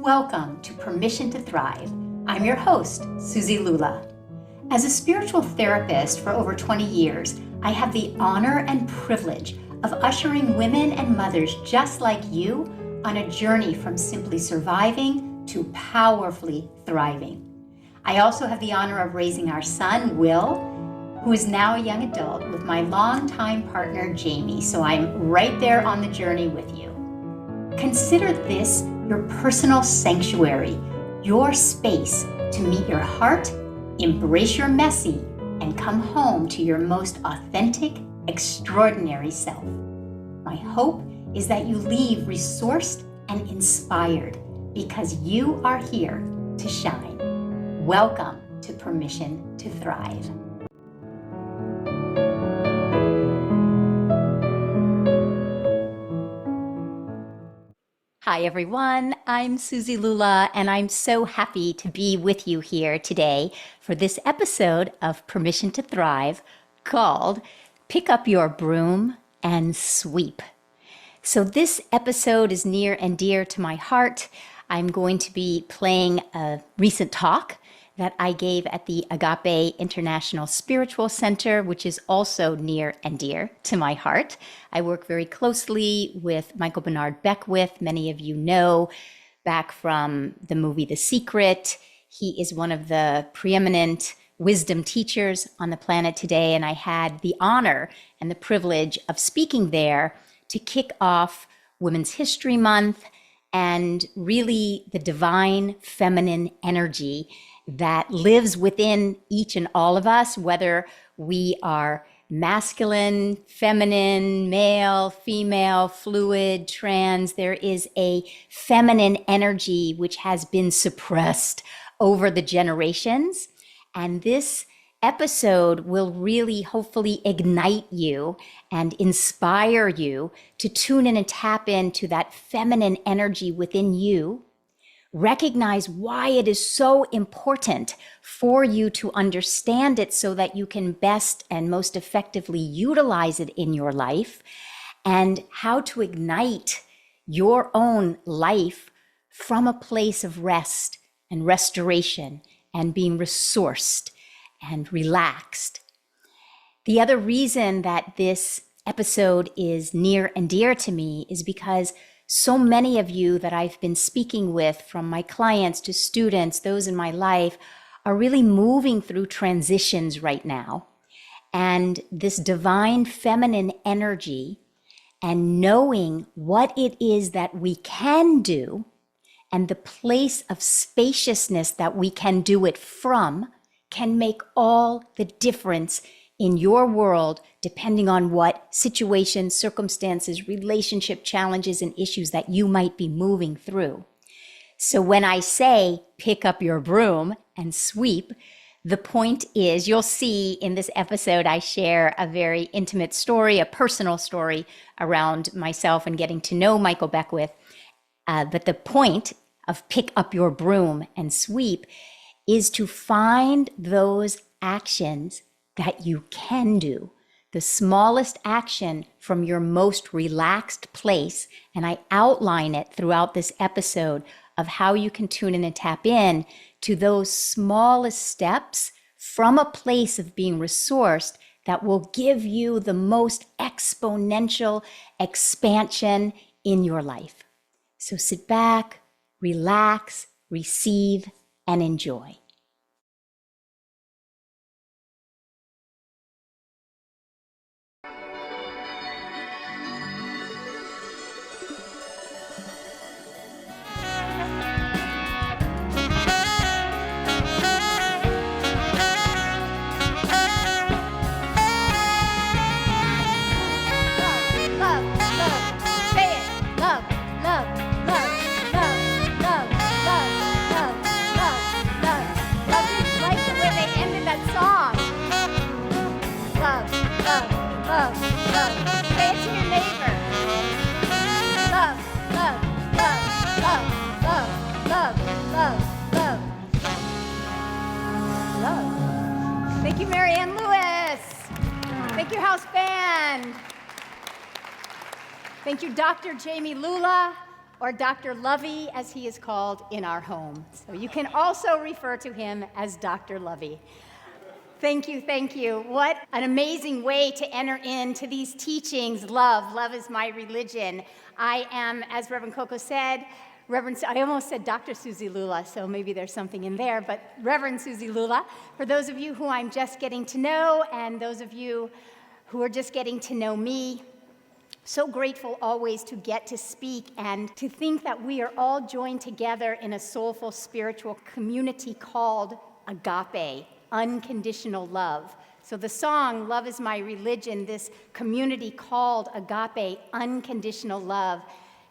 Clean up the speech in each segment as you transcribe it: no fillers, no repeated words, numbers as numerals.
Welcome to Permission to Thrive. I'm your host, Suzi Lula. As a spiritual therapist for over 20 years, I have the honor and privilege of ushering women and mothers just like you on a journey from simply surviving to powerfully thriving. I also have the honor of raising our son, Will, who is now a young adult, with my longtime partner, Jamie, so I'm right there on the journey with you. Consider this your personal sanctuary, your space to meet your heart, embrace your messy, and come home to your most authentic, extraordinary self. My hope is that you leave resourced and inspired because you are here to shine. Welcome to Permission to Thrive. Hi everyone, I'm Suzi Lula and I'm so happy to be with you here today for this episode of Permission to Thrive called Pick Up Your Broom and Sweep. So this episode is near and dear to my heart. I'm going to be playing a recent talk that I gave at the Agape International Spiritual Center, which is also near and dear to my heart. I work very closely with Michael Bernard Beckwith. Many of you know back from the movie The Secret. He is one of the preeminent wisdom teachers on the planet today, and I had the honor and the privilege of speaking there to kick off Women's History Month and really the divine feminine energy that lives within each and all of us, whether we are masculine, feminine, male, female, fluid, trans. There is a feminine energy which has been suppressed over the generations. And this episode will really hopefully ignite you and inspire you to tune in and tap into that feminine energy within you. Recognize why it is so important for you to understand it so that you can best and most effectively utilize it in your life, and how to ignite your own life from a place of rest and restoration and being resourced and relaxed. The other reason that this episode is near and dear to me is because so many of you that I've been speaking with, from my clients to students, those in my life, are really moving through transitions right now. And this divine feminine energy and knowing what it is that we can do and the place of spaciousness that we can do it from can make all the difference in your world, depending on what situations, circumstances, relationship challenges, and issues that you might be moving through. So when I say pick up your broom and sweep, the point is, you'll see in this episode, I share a very intimate story, a personal story around myself and getting to know Michael Beckwith. But the point of pick up your broom and sweep is to find those actions that you can do, the smallest action from your most relaxed place. And I outline it throughout this episode of how you can tune in and tap in to those smallest steps from a place of being resourced that will give you the most exponential expansion in your life. So sit back, relax, receive, and enjoy. Thank you, Marianne Lewis. Thank you, House Band. Thank you, Dr. Jamie Lula, or Dr. Lovey, as he is called in our home. So you can also refer to him as Dr. Lovey. Thank you, thank you. What an amazing way to enter into these teachings. Love is my religion. I am, as Reverend Coco said, I almost said Dr. Suzi Lula, so maybe there's something in there, but Reverend Suzi Lula, for those of you who I'm just getting to know and those of you who are just getting to know me, so grateful always to get to speak and to think that we are all joined together in a soulful spiritual community called Agape, unconditional love. So the song, Love is My Religion, this community called Agape, unconditional love.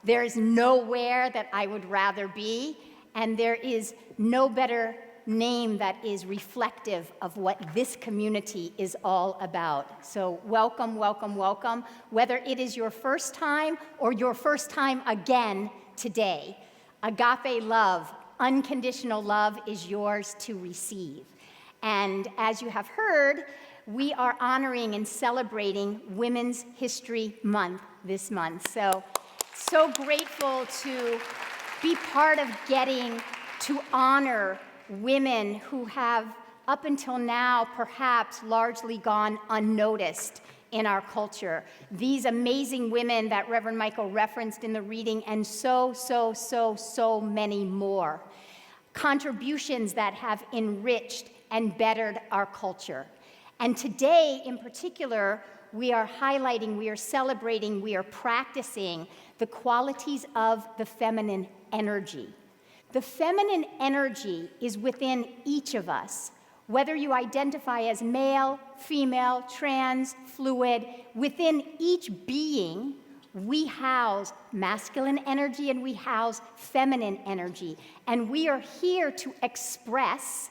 There is nowhere that I would rather be, and there is no better name that is reflective of what this community is all about. So welcome, welcome, welcome, whether it is your first time or your first time again today. Agape love, unconditional love is yours to receive. And as you have heard, we are honoring and celebrating Women's History Month this month. So grateful to be part of getting to honor women who have, up until now, perhaps largely gone unnoticed in our culture. These amazing women that Reverend Michael referenced in the reading, and so many more. Contributions that have enriched and bettered our culture. And today, in particular, we are highlighting, we are celebrating, we are practicing the qualities of the feminine energy. The feminine energy is within each of us. Whether you identify as male, female, trans, fluid, within each being, we house masculine energy and we house feminine energy. And we are here to express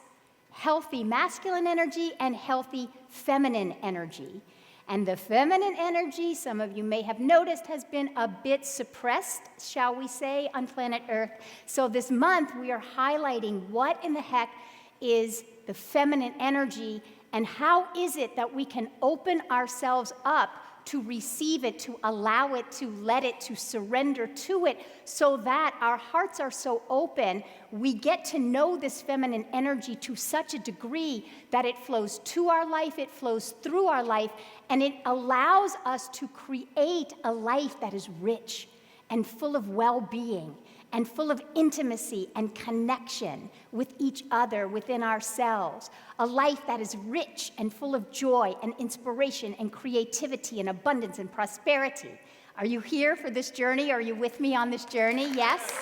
healthy masculine energy and healthy feminine energy. And the feminine energy, some of you may have noticed, has been a bit suppressed, shall we say, on planet Earth. So this month, we are highlighting what in the heck is the feminine energy and how is it that we can open ourselves up to receive it, to allow it, to let it, to surrender to it, so that our hearts are so open, we get to know this feminine energy to such a degree that it flows to our life, it flows through our life, and it allows us to create a life that is rich and full of well-being and full of intimacy and connection with each other within ourselves. A life that is rich and full of joy and inspiration and creativity and abundance and prosperity. Are you here for this journey? Are you with me on this journey? Yes?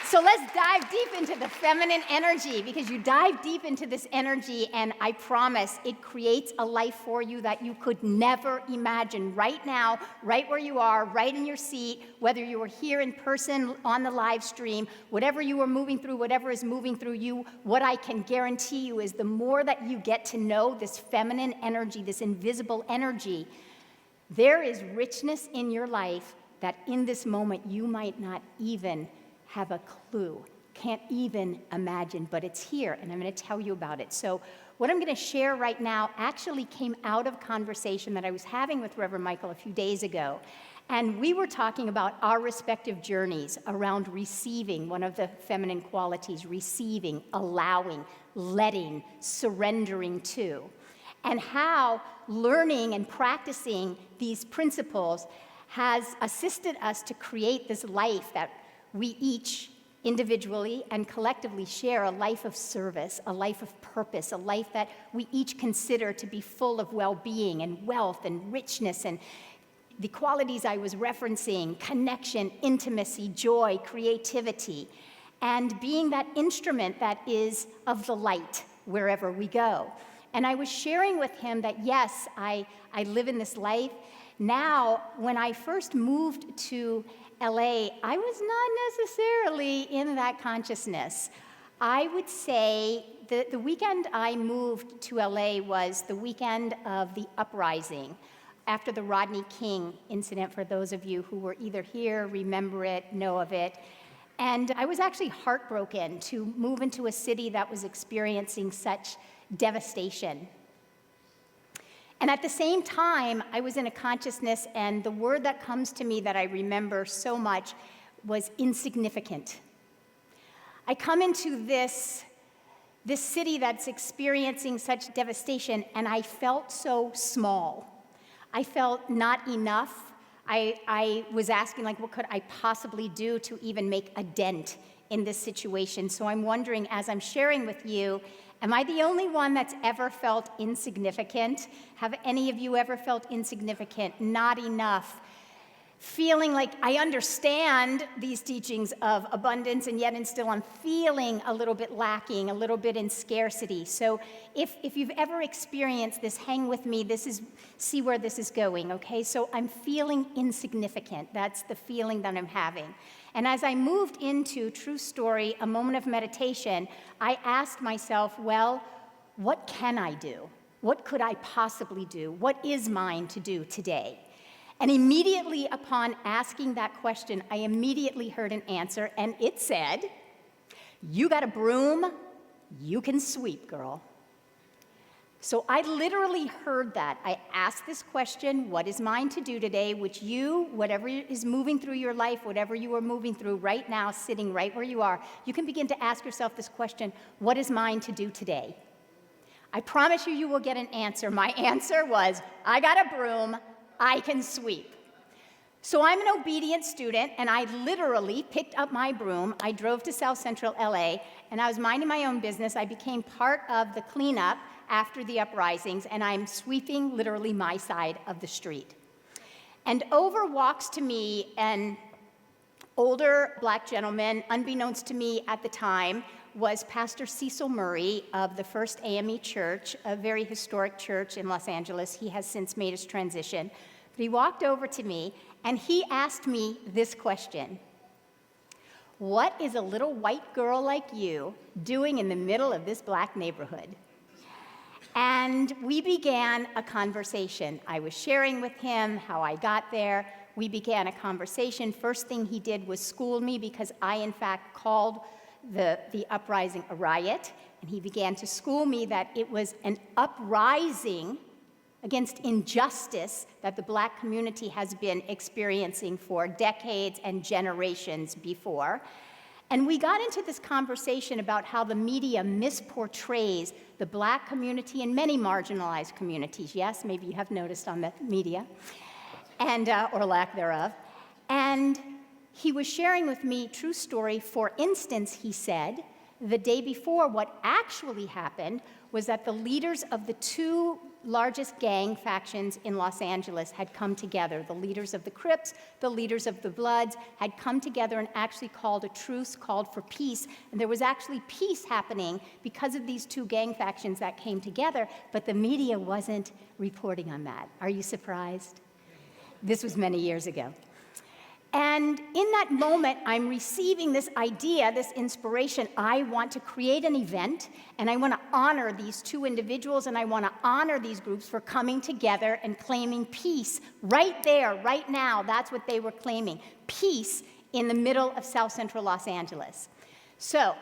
So let's dive deep into the feminine energy, because you dive deep into this energy and I promise it creates a life for you that you could never imagine right now, right where you are, right in your seat, whether you are here in person on the live stream, whatever you are moving through, whatever is moving through you, what I can guarantee you is the more that you get to know this feminine energy, this invisible energy, there is richness in your life that in this moment you might not even have a clue, can't even imagine, but it's here, and I'm going to tell you about it. So what I'm going to share right now actually came out of a conversation that I was having with Reverend Michael a few days ago, and we were talking about our respective journeys around receiving, one of the feminine qualities, receiving, allowing, letting, surrendering to, and how learning and practicing these principles has assisted us to create this life that we each individually and collectively share, a life of service, a life of purpose, a life that we each consider to be full of well-being and wealth and richness and the qualities I was referencing, connection, intimacy, joy, creativity, and being that instrument that is of the light wherever we go. And I was sharing with him that, yes, I live in this life. Now, when I first moved to LA, I was not necessarily in that consciousness. I would say that the weekend I moved to LA was the weekend of the uprising after the Rodney King incident, for those of you who were either here, remember it, know of it. And I was actually heartbroken to move into a city that was experiencing such devastation. And at the same time, I was in a consciousness, and the word that comes to me that I remember so much was insignificant. I come into this city that's experiencing such devastation, and I felt so small. I felt not enough. I was asking, like, what could I possibly do to even make a dent in this situation? So I'm wondering, as I'm sharing with you, am I the only one that's ever felt insignificant? Have any of you ever felt insignificant, not enough? Feeling like I understand these teachings of abundance, and yet and still I'm feeling a little bit lacking, a little bit in scarcity. So if you've ever experienced this, hang with me. See where this is going, okay? So I'm feeling insignificant. That's the feeling that I'm having. And as I moved into, true story, a moment of meditation, I asked myself, well, what can I do? What could I possibly do? What is mine to do today? And immediately upon asking that question, I immediately heard an answer, and it said, you got a broom, you can sweep, girl. So I literally heard that. I asked this question, what is mine to do today? Which you, whatever is moving through your life, whatever you are moving through right now, sitting right where you are, you can begin to ask yourself this question, what is mine to do today? I promise you, you will get an answer. My answer was, I got a broom, I can sweep. So I'm an obedient student, and I literally picked up my broom. I drove to South Central LA, and I was minding my own business. I became part of the cleanup after the uprisings, and I'm sweeping literally my side of the street. And over walks to me an older black gentleman, unbeknownst to me at the time, was Pastor Cecil Murray of the First AME Church, a very historic church in Los Angeles. He has since made his transition. But he walked over to me, and he asked me this question. What is a little white girl like you doing in the middle of this black neighborhood? And we began a conversation. I was sharing with him how I got there. We began a conversation. First thing he did was school me, because I, in fact, called the uprising a riot, and he began to school me that it was an uprising against injustice that the black community has been experiencing for decades and generations before. And we got into this conversation about how the media misportrays the black community and many marginalized communities. Yes, maybe you have noticed on the media, and or lack thereof. And he was sharing with me, true story, for instance, he said, the day before, what actually happened was that the leaders of the two largest gang factions in Los Angeles had come together. The leaders of the Crips, the leaders of the Bloods had come together and actually called a truce, called for peace. And there was actually peace happening because of these two gang factions that came together, but the media wasn't reporting on that. Are you surprised? This was many years ago. And in that moment, I'm receiving this idea, this inspiration. I want to create an event, and I want to honor these two individuals, and I want to honor these groups for coming together and claiming peace right there, right now. That's what they were claiming, peace in the middle of South Central Los Angeles. So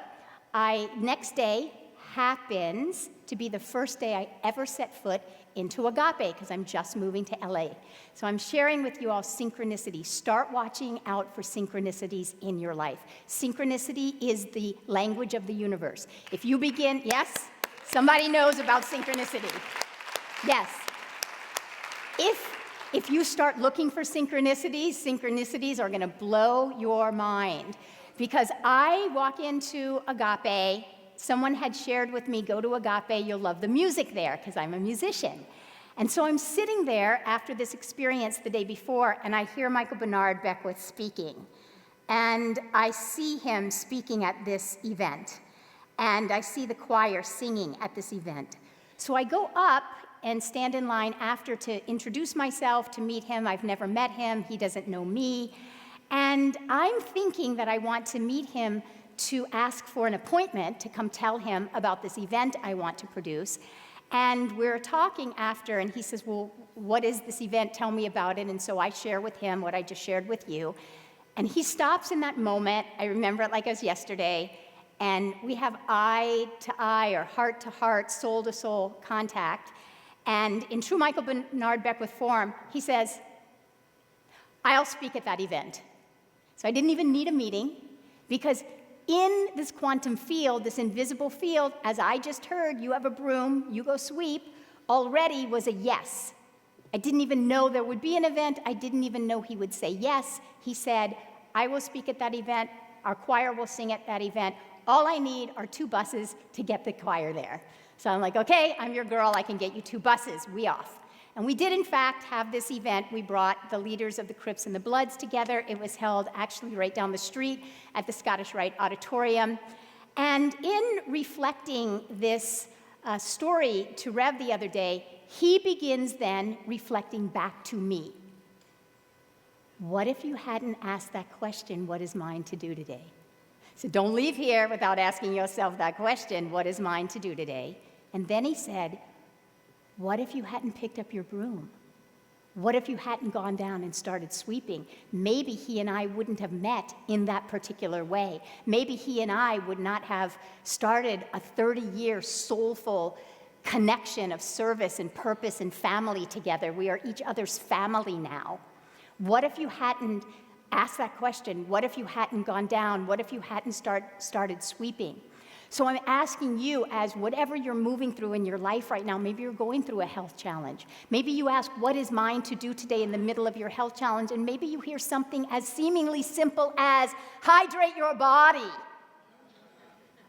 next day happens to be the first day I ever set foot into Agape, because I'm just moving to LA. So I'm sharing with you all synchronicity. Start watching out for synchronicities in your life. Synchronicity is the language of the universe. If you begin, yes, somebody knows about synchronicity. Yes. If you start looking for synchronicities, synchronicities are going to blow your mind. Because I walk into Agape. Someone had shared with me, go to Agape, you'll love the music there, because I'm a musician. And so I'm sitting there after this experience the day before, and I hear Michael Bernard Beckwith speaking. And I see him speaking at this event. And I see the choir singing at this event. So I go up and stand in line after to introduce myself, to meet him. I've never met him. He doesn't know me. And I'm thinking that I want to meet him to ask for an appointment to come tell him about this event I want to produce. And we're talking after, and he says, well, what is this event? Tell me about it. And so I share with him what I just shared with you. And he stops in that moment. I remember it like it was yesterday. And we have eye to eye or heart to heart, soul to soul contact. And in true Michael Bernard Beckwith form, he says, I'll speak at that event. So I didn't even need a meeting, because in this quantum field, this invisible field, as I just heard, you have a broom, you go sweep, already was a yes. I didn't even know there would be an event. I didn't even know he would say yes. He said, I will speak at that event. Our choir will sing at that event. All I need are 2 buses to get the choir there. So I'm like, okay, I'm your girl. I can get you 2 buses. We off. And we did, in fact, have this event. We brought the leaders of the Crips and the Bloods together. It was held actually right down the street at the Scottish Rite Auditorium. And in reflecting this story to Rev the other day, he begins then reflecting back to me. What if you hadn't asked that question, what is mine to do today? So don't leave here without asking yourself that question, what is mine to do today? And then he said, what if you hadn't picked up your broom? What if you hadn't gone down and started sweeping? Maybe he and I wouldn't have met in that particular way. Maybe he and I would not have started a 30-year soulful connection of service and purpose and family together. We are each other's family now. What if you hadn't asked that question? What if you hadn't gone down? What if you hadn't started sweeping? So I'm asking you, as whatever you're moving through in your life right now, maybe you're going through a health challenge. Maybe you ask, what is mine to do today in the middle of your health challenge? And maybe you hear something as seemingly simple as, hydrate your body.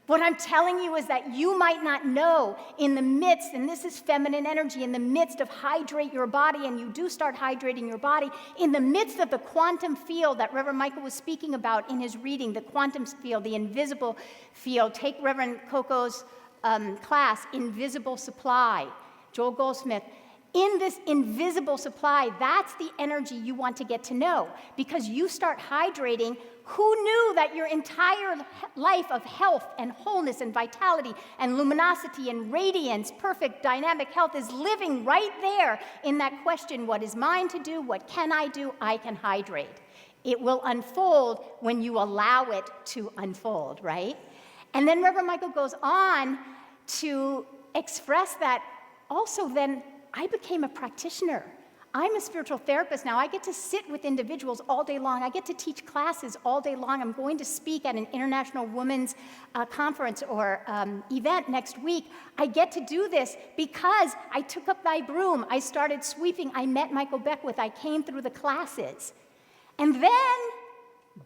What I'm telling you is that you might not know in the midst, and this is feminine energy, in the midst of hydrate your body, and you do start hydrating your body, in the midst of the quantum field that Reverend Michael was speaking about in his reading, the quantum field, the invisible field. Take Reverend Coco's class, Invisible Supply, Joel Goldsmith. In this invisible supply, that's the energy you want to get to know, because you start hydrating. Who knew that your entire life of health and wholeness and vitality and luminosity and radiance, perfect dynamic health, is living right there in that question, what is mine to do? What can I do? I can hydrate. It will unfold when you allow it to unfold, right? And then Reverend Michael goes on to express that also then I became a practitioner. I'm a spiritual therapist now. I get to sit with individuals all day long. I get to teach classes all day long. I'm going to speak at an international women's conference or event next week. I get to do this because I took up my broom. I started sweeping. I met Michael Beckwith. I came through the classes. And then,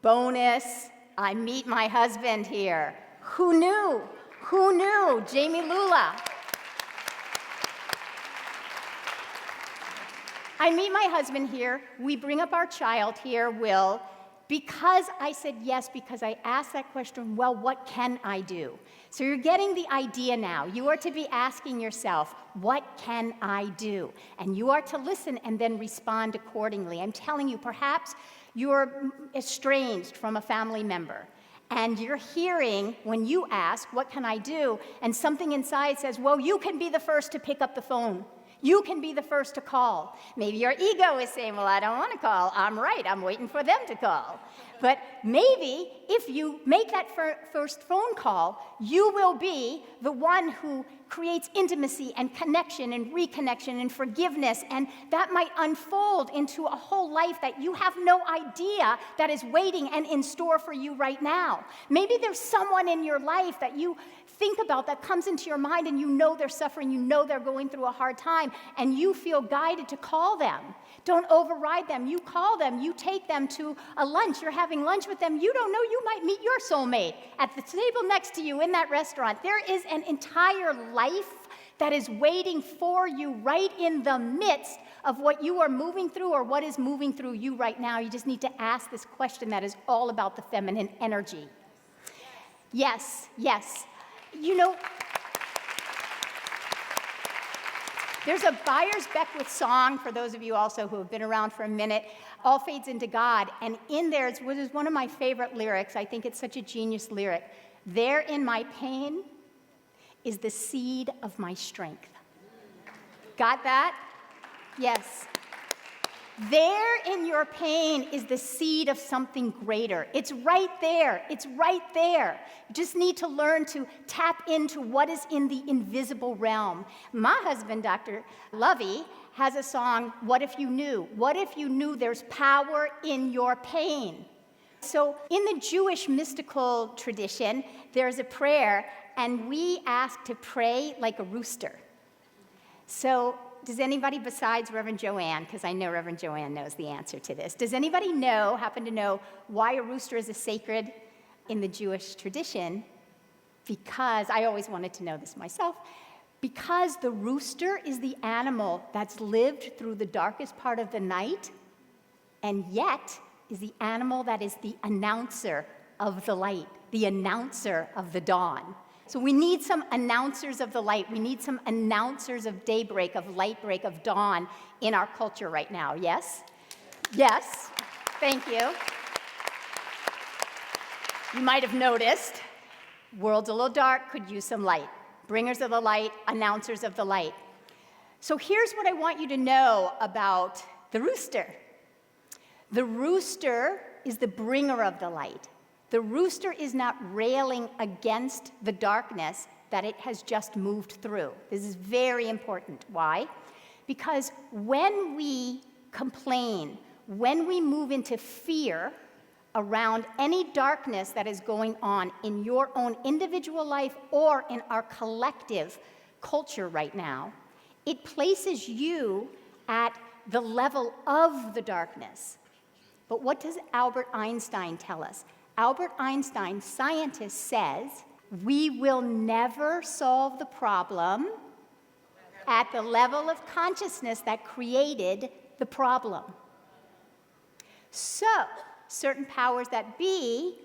bonus, I meet my husband here. Who knew? Who knew? Jamie Lula. I meet my husband here. We bring up our child here, Will, because I said yes, because I asked that question, well, what can I do? So you're getting the idea now. You are to be asking yourself, what can I do? And you are to listen and then respond accordingly. I'm telling you, perhaps you're estranged from a family member, and you're hearing when you ask, what can I do? And something inside says, well, you can be the first to pick up the phone. You can be the first to call. Maybe your ego is saying, well, I don't want to call. I'm right. I'm waiting for them to call. But maybe if you make that first phone call, you will be the one who creates intimacy and connection and reconnection and forgiveness, and that might unfold into a whole life that you have no idea that is waiting and in store for you right now. Maybe there's someone in your life that you think about that comes into your mind, and you know they're suffering, you know they're going through a hard time, and you feel guided to call them. Don't override them. You call them. You take them to a lunch. You're having lunch with them. You don't know, you might meet your soulmate at the table next to you in that restaurant. There is an entire life that is waiting for you right in the midst of what you are moving through or what is moving through you right now. You just need to ask this question that is all about the feminine energy. Yes, yes. You know, there's a Byers-Beckwith song, for those of you also who have been around for a minute, All Fades into God, and in there is one of my favorite lyrics. I think it's such a genius lyric. There in my pain is the seed of my strength. Got that? Yes. There in your pain is the seed of something greater. It's right there. It's right there. You just need to learn to tap into what is in the invisible realm. My husband, Dr. Lovey, has a song, What If You Knew? What if you knew there's power in your pain? So in the Jewish mystical tradition, there's a prayer, and we ask to pray like a rooster. So does anybody besides Reverend Joanne, because I know Reverend Joanne knows the answer to this, does anybody happen to know why a rooster is sacred in the Jewish tradition? Because, I always wanted to know this myself, because the rooster is the animal that's lived through the darkest part of the night, and yet is the animal that is the announcer of the light, the announcer of the dawn. So we need some announcers of the light. We need some announcers of daybreak, of light break, of dawn in our culture right now. Yes? Yes. Thank you. You might have noticed, world's a little dark, could use some light. Bringers of the light, announcers of the light. So here's what I want you to know about the rooster. The rooster is the bringer of the light. The rooster is not railing against the darkness that it has just moved through. This is very important. Why? Because when we complain, when we move into fear around any darkness that is going on in your own individual life or in our collective culture right now, it places you at the level of the darkness. But what does Albert Einstein tell us? Albert Einstein, scientist, says, we will never solve the problem at the level of consciousness that created the problem. So, certain powers that be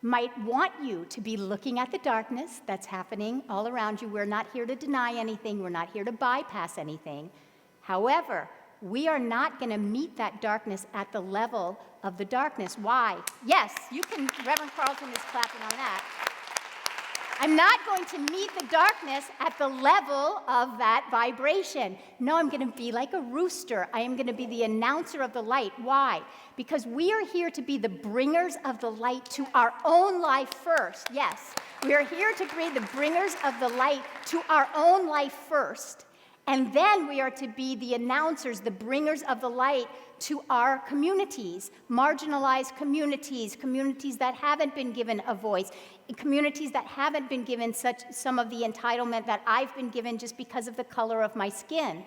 might want you to be looking at the darkness that's happening all around you. We're not here to deny anything. We're not here to bypass anything. However, we are not going to meet that darkness at the level of the darkness. Why? Yes, you can, Reverend Carlton is clapping on that. I'm not going to meet the darkness at the level of that vibration. No, I'm going to be like a rooster. I am going to be the announcer of the light. Why? Because we are here to be the bringers of the light to our own life first. Yes, we are here to be the bringers of the light to our own life first. And then we are to be the announcers, the bringers of the light to our communities, marginalized communities, communities that haven't been given a voice, communities that haven't been given some of the entitlement that I've been given just because of the color of my skin.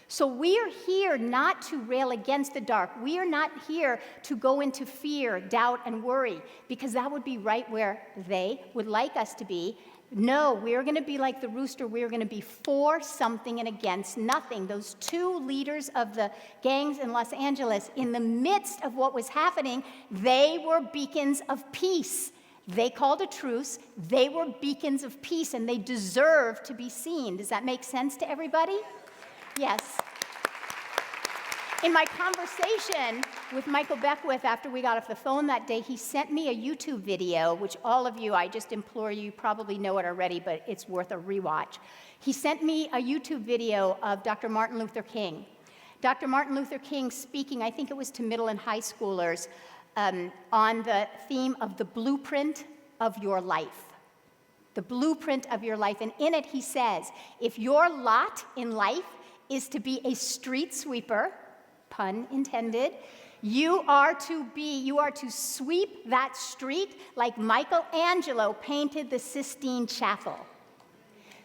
So we are here not to rail against the dark. We are not here to go into fear, doubt, and worry, because that would be right where they would like us to be. No, we're going to be like the rooster. We're going to be for something and against nothing. Those two leaders of the gangs in Los Angeles, in the midst of what was happening, they were beacons of peace. They called a truce. They were beacons of peace, and they deserve to be seen. Does that make sense to everybody? Yes. In my conversation with Michael Beckwith after we got off the phone that day, he sent me a YouTube video, which all of you, I just implore you, probably know it already, but it's worth a rewatch. He sent me a YouTube video of Dr. Martin Luther King. Dr. Martin Luther King speaking, I think it was to middle and high schoolers, on the theme of the blueprint of your life. The blueprint of your life. And in it, he says, if your lot in life is to be a street sweeper, pun intended, you are to sweep that street like Michelangelo painted the Sistine Chapel.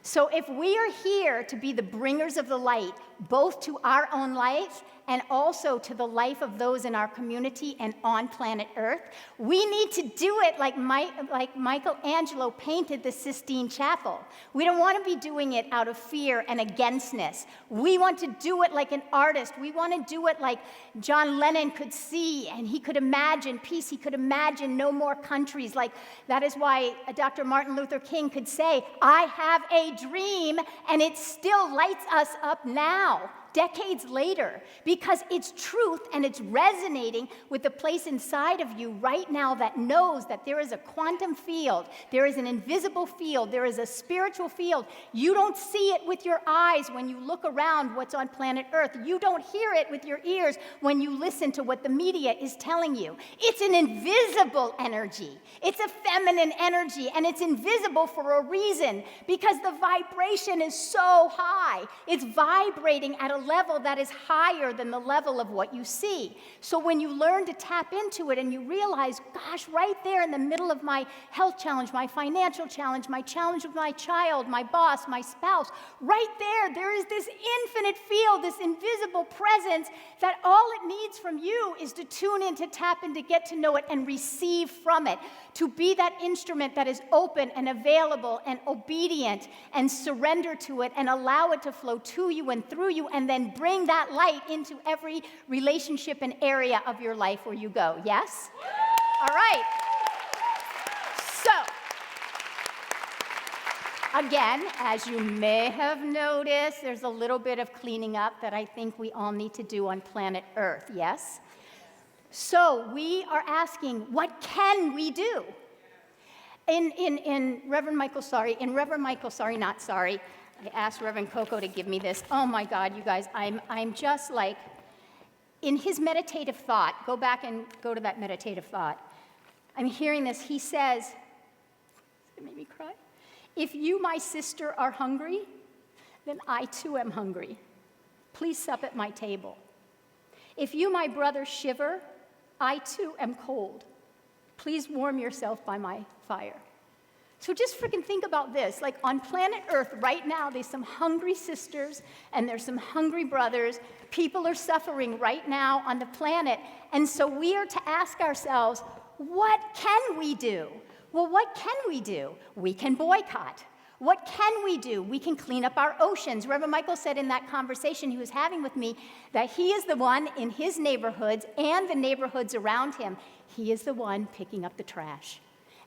So if we are here to be the bringers of the light, both to our own life and also to the life of those in our community and on planet Earth, we need to do it like Michelangelo painted the Sistine Chapel. We don't want to be doing it out of fear and againstness. We want to do it like an artist. We want to do it like John Lennon could see and he could imagine peace. He could imagine no more countries. Like that is why Dr. Martin Luther King could say, I have a dream, and it still lights us up now, decades later, because it's truth and it's resonating with the place inside of you right now that knows that there is a quantum field, there is an invisible field, there is a spiritual field. You don't see it with your eyes when you look around what's on planet Earth. You don't hear it with your ears when you listen to what the media is telling you. It's an invisible energy. It's a feminine energy, and it's invisible for a reason, because the vibration is so high. It's vibrating at a level that is higher than the level of what you see. So when you learn to tap into it and you realize, gosh, right there in the middle of my health challenge, my financial challenge, my challenge with my child, my boss, my spouse, right there is this infinite field, this invisible presence that all it needs from you is to tune in, to tap in, to get to know it and receive from it, to be that instrument that is open and available and obedient and surrender to it and allow it to flow to you and through you, and then bring that light into every relationship and area of your life where you go. Yes? All right. So, again, as you may have noticed, there's a little bit of cleaning up that I think we all need to do on planet Earth. Yes? So, we are asking, what can we do? In Reverend Michael, I asked Reverend Coco to give me this. Oh my God, you guys, I'm just like, in his meditative thought, go back and go to that meditative thought. I'm hearing this. He says, it made me cry. If you, my sister, are hungry, then I too am hungry. Please sup at my table. If you, my brother, shiver, I too am cold. Please warm yourself by my fire. So just freaking think about this. Like on planet Earth right now, there's some hungry sisters and there's some hungry brothers. People are suffering right now on the planet. And so we are to ask ourselves, what can we do? Well, what can we do? We can boycott. What can we do? We can clean up our oceans. Reverend Michael said in that conversation he was having with me that he is the one in his neighborhoods and the neighborhoods around him. He is the one picking up the trash.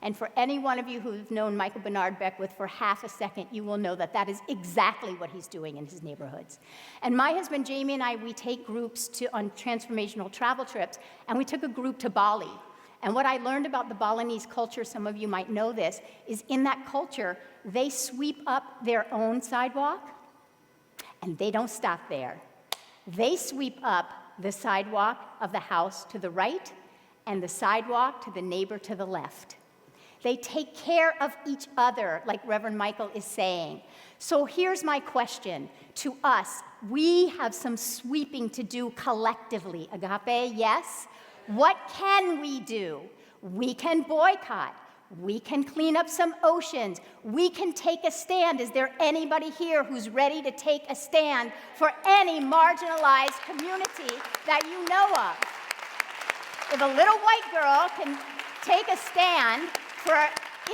And for any one of you who've known Michael Bernard Beckwith for half a second, you will know that that is exactly what he's doing in his neighborhoods. And my husband Jamie and I, we take groups on transformational travel trips, and we took a group to Bali. And what I learned about the Balinese culture, some of you might know this, is in that culture, they sweep up their own sidewalk, and they don't stop there. They sweep up the sidewalk of the house to the right and the sidewalk to the neighbor to the left. They take care of each other, like Reverend Michael is saying. So here's my question to us. We have some sweeping to do collectively. Agape, yes? What can we do? We can boycott. We can clean up some oceans. We can take a stand. Is there anybody here who's ready to take a stand for any marginalized community that you know of? If a little white girl can take a stand for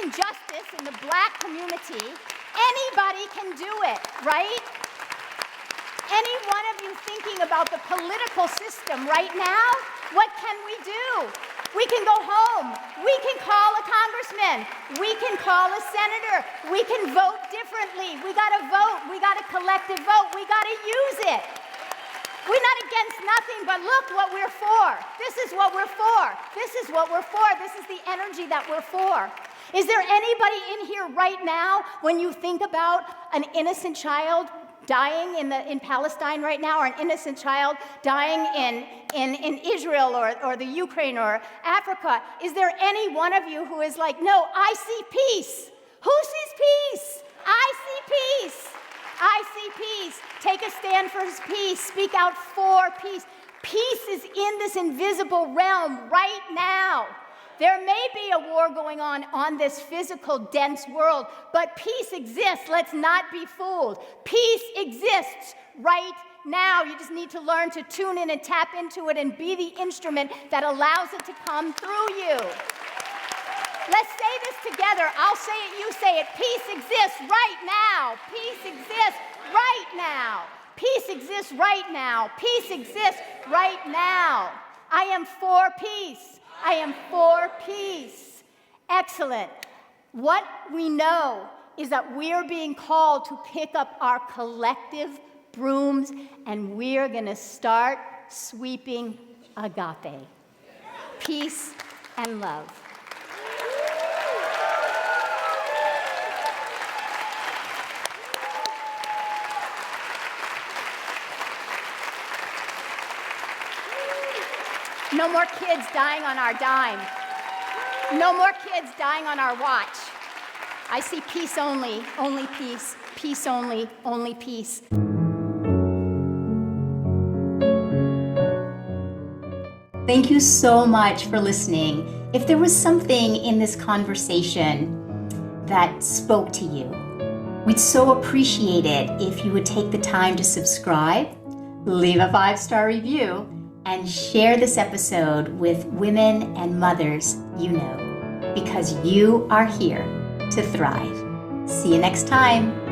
injustice in the black community, anybody can do it, right? Any one of you thinking about the political system right now, what can we do? We can go home. We can call a congressman. We can call a senator. We can vote differently. We got to vote. We got a collective vote. We got to use it. We're not against nothing, but look what we're for. This is what we're for. This is what we're for. This is the energy that we're for. Is there anybody in here right now, when you think about an innocent child dying in Palestine right now, or an innocent child dying in Israel or the Ukraine or Africa, is there any one of you who is like, no, I see peace? Who sees peace? I see peace. I see peace. Take a stand for his peace. Speak out for peace. Peace is in this invisible realm right now. There may be a war going on this physical, dense world, but peace exists. Let's not be fooled. Peace exists right now. You just need to learn to tune in and tap into it and be the instrument that allows it to come through you. Let's say this together. I'll say it, you say it. Peace exists right now. Peace exists right now. Peace exists right now. Peace exists right now. I am for peace. I am for peace. Excellent. What we know is that we're being called to pick up our collective brooms, and we're going to start sweeping agape. Peace and love. No more kids dying on our dime. No more kids dying on our watch. I see peace only peace only peace. Thank you so much for listening. If there was something in this conversation that spoke to you, we'd so appreciate it if you would take the time to subscribe, leave a 5-star review, and share this episode with women and mothers you know, because you are here to thrive. See you next time.